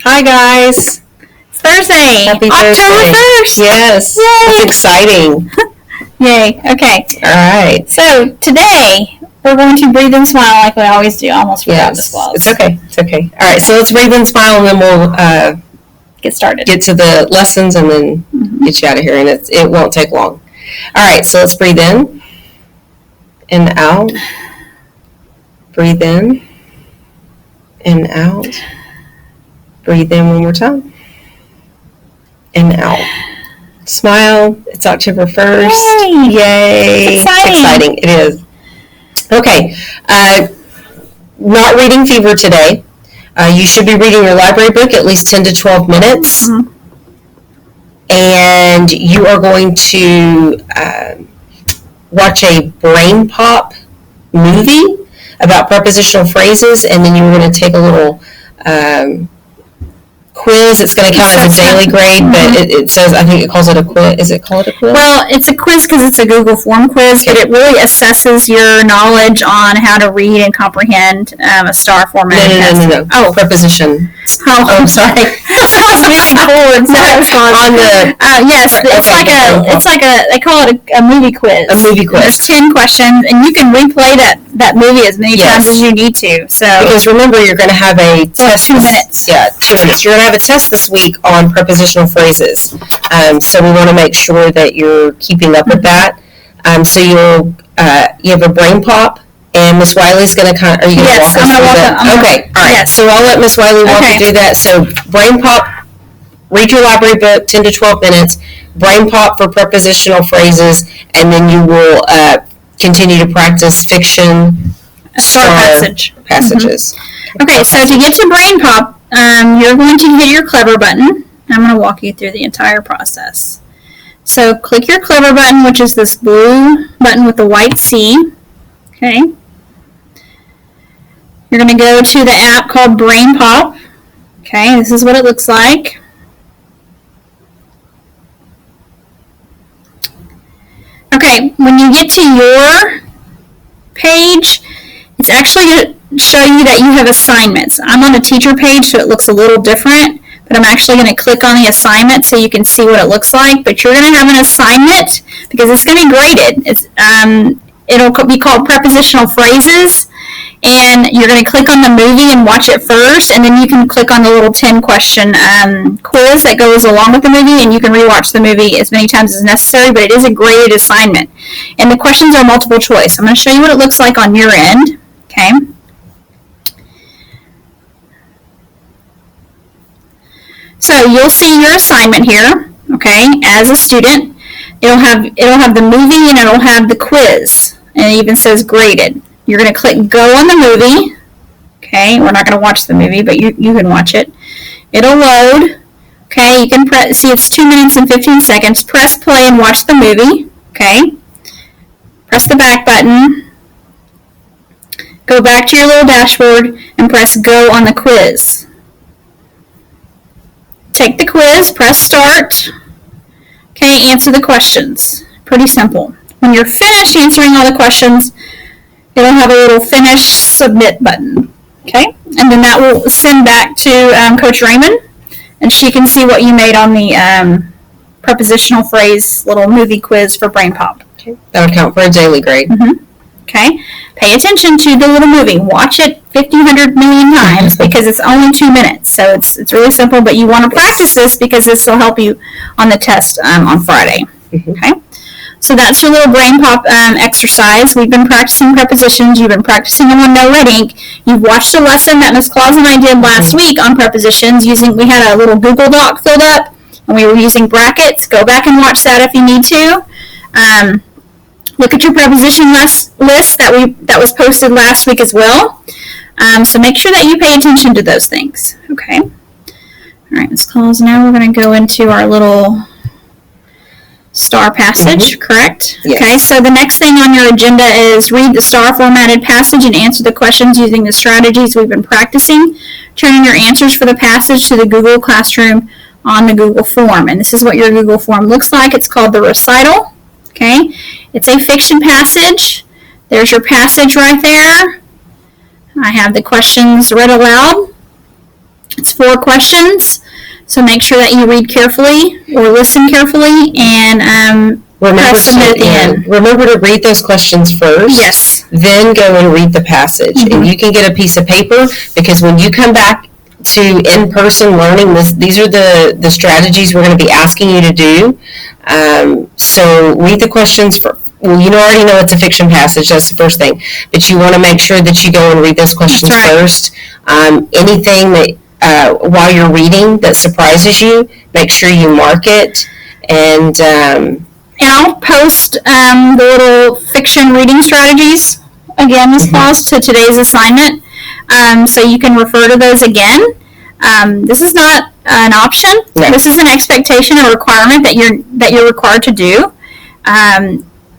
Hi, guys. It's Thursday. Happy October Thursday. 1st. Yes. Yay. It's exciting. Yay. Okay. All right. So today we're going to breathe and smile like we always do. I almost forgot this clause. It's okay. It's okay. All right. So let's breathe and smile, and then we'll Get started. get to the lessons, and then get you out of here. And it won't take long. All right. So let's breathe in and out. Breathe in and out. Breathe in one more time. And out. Smile. It's October 1st. Yay. It's exciting. It is. Okay. Not reading fever today. You should be reading your library book at least 10 to 12 minutes. Mm-hmm. And you are going to watch a brain pop movie about prepositional phrases, and then you're going to take a little quiz. It's going to count as a daily grade, but it says, I think it calls it a quiz. Is it called a quiz? Well, it's a quiz because it's a Google form quiz, but it really assesses your knowledge on how to read and comprehend a star format. No. Oh, preposition. Oh, I'm sorry. I was moving forward. On the yes, it's like a they call it a movie quiz. A movie quiz. There's 10 questions, and you can replay that movie as many times as you need to. So because remember, you're going to have a test. 2 minutes. Yeah, 2 minutes. You're going to have a test this week on prepositional phrases. So we want to make sure that you're keeping up with that. So you have a brain pop. And Miss Wiley's going to are you going to walk us through that? Okay, all right. Yes. So I'll let Miss Wiley walk you through that. So brain pop, read your library book, 10 to 12 minutes. Brain pop for prepositional phrases, and then you will continue to practice fiction, star passages. Okay, so to get to brain pop, you're going to hit your clever button. I'm going to walk you through the entire process. So click your clever button, which is this blue button with the white C. Okay. You're going to go to the app called Brain Pop. Okay, this is what it looks like. Okay, when you get to your page, it's actually going to show you that you have assignments. I'm on a teacher page, so it looks a little different, but I'm actually going to click on the assignment so you can see what it looks like. But you're going to have an assignment because it's going to be graded. It'll be called prepositional phrases, and you're going to click on the movie and watch it first, and then you can click on the little 10-question quiz that goes along with the movie, and you can rewatch the movie as many times as necessary, but it is a graded assignment. And the questions are multiple choice. I'm going to show you what it looks like on your end. Okay. So you'll see your assignment here, okay, as a student. It'll have the movie and it'll have the quiz, and it even says graded. You're going to click go on the movie. Okay, we're not going to watch the movie, but you can watch it. It'll load. Okay, you can see it's 2 minutes and 15 seconds. Press play and watch the movie. Okay, press the back button. Go back to your little dashboard and press go on the quiz. Take the quiz, press start. Okay, answer the questions. Pretty simple. When you're finished answering all the questions, it'll have a little finish submit button. Okay, and then that will send back to Coach Raymond, and she can see what you made on the prepositional phrase little movie quiz for Brain Pop. Okay, that'll count for a daily grade. Okay, pay attention to the little movie. Watch it 1,500 million times because it's only 2 minutes. So it's really simple, but you want to practice this because this will help you on the test on Friday. Okay, so that's your little brain pop exercise. We've been practicing prepositions. You've been practicing them on No Red Ink. You've watched a lesson that Ms. Claus and I did last week on prepositions. We had a little Google Doc filled up, and we were using brackets. Go back and watch that if you need to. Look at your preposition list that was posted last week as well. So make sure that you pay attention to those things. Okay. All right, Ms. Claus, now we're going to go into our little star passage, correct? Yes. Okay, so the next thing on your agenda is read the star formatted passage and answer the questions using the strategies we've been practicing. Turn in your answers for the passage to the Google Classroom on the Google form. And this is what your Google form looks like. It's called the recital. Okay, it's a fiction passage. There's your passage right there. I have the questions read aloud. It's 4 questions, so make sure that you read carefully or listen carefully and press submit at the end. Remember to read those questions first. Yes. Then go and read the passage. Mm-hmm. And you can get a piece of paper, because when you come back to in-person learning, these are the strategies we're going to be asking you to do. So read the questions well, you already know it's a fiction passage. That's the first thing. But you want to make sure that you go and read those questions first. Anything that while you're reading that surprises you, make sure you mark it. And I'll post the little fiction reading strategies again this fall to today's assignment, so you can refer to those again. This is not an option. No. This is an expectation, a requirement that you're required to do.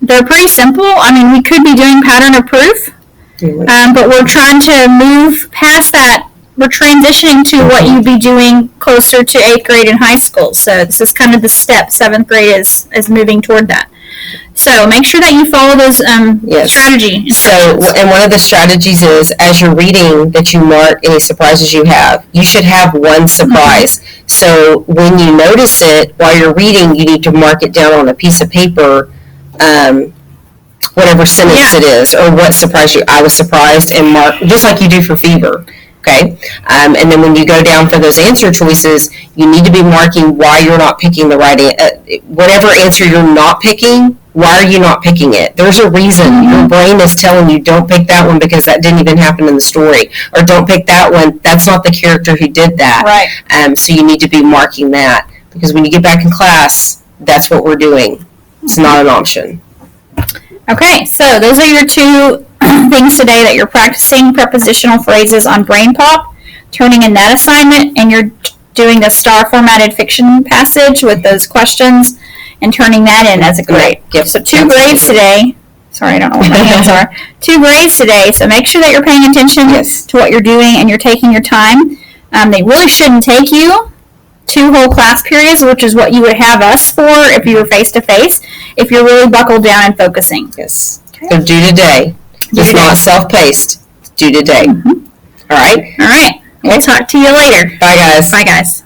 They're pretty simple. I mean, we could be doing pattern of proof, but we're trying to move past that. We're transitioning to what you'd be doing closer to 8th grade in high school. So this is kind of the step. 7th grade is moving toward that. So make sure that you follow those strategy. So, and one of the strategies is, as you're reading, that you mark any surprises you have. You should have one surprise. Mm-hmm. So when you notice it while you're reading, you need to mark it down on a piece of paper, whatever sentence it is, or what surprised you. I was surprised, and mark, just like you do for fever. Okay, and then when you go down for those answer choices, you need to be marking why you're not picking the right whatever answer you're not picking. Why are you not picking it? There's a reason. Mm-hmm. Your brain is telling you, don't pick that one because that didn't even happen in the story, or don't pick that one. That's not the character who did that. Right. So you need to be marking that, because when you get back in class, that's what we're doing. It's not an option. Okay, so those are your 2 things today that you're practicing: prepositional phrases on Brain Pop, turning in that assignment, and you're doing the star formatted fiction passage with those questions and turning that in as a grade. Yep. So 2 grades today. Sorry, I don't know what my hands are. 2 grades today, so make sure that you're paying attention to what you're doing and you're taking your time. They really shouldn't take you 2 whole class periods, which is what you would have us for if you were face-to-face, if you're really buckled down and focusing. Yes. Okay. So do today. It's not self-paced. It's due today. Mm-hmm. All right? All right. We'll talk to you later. Bye, guys. Bye, guys.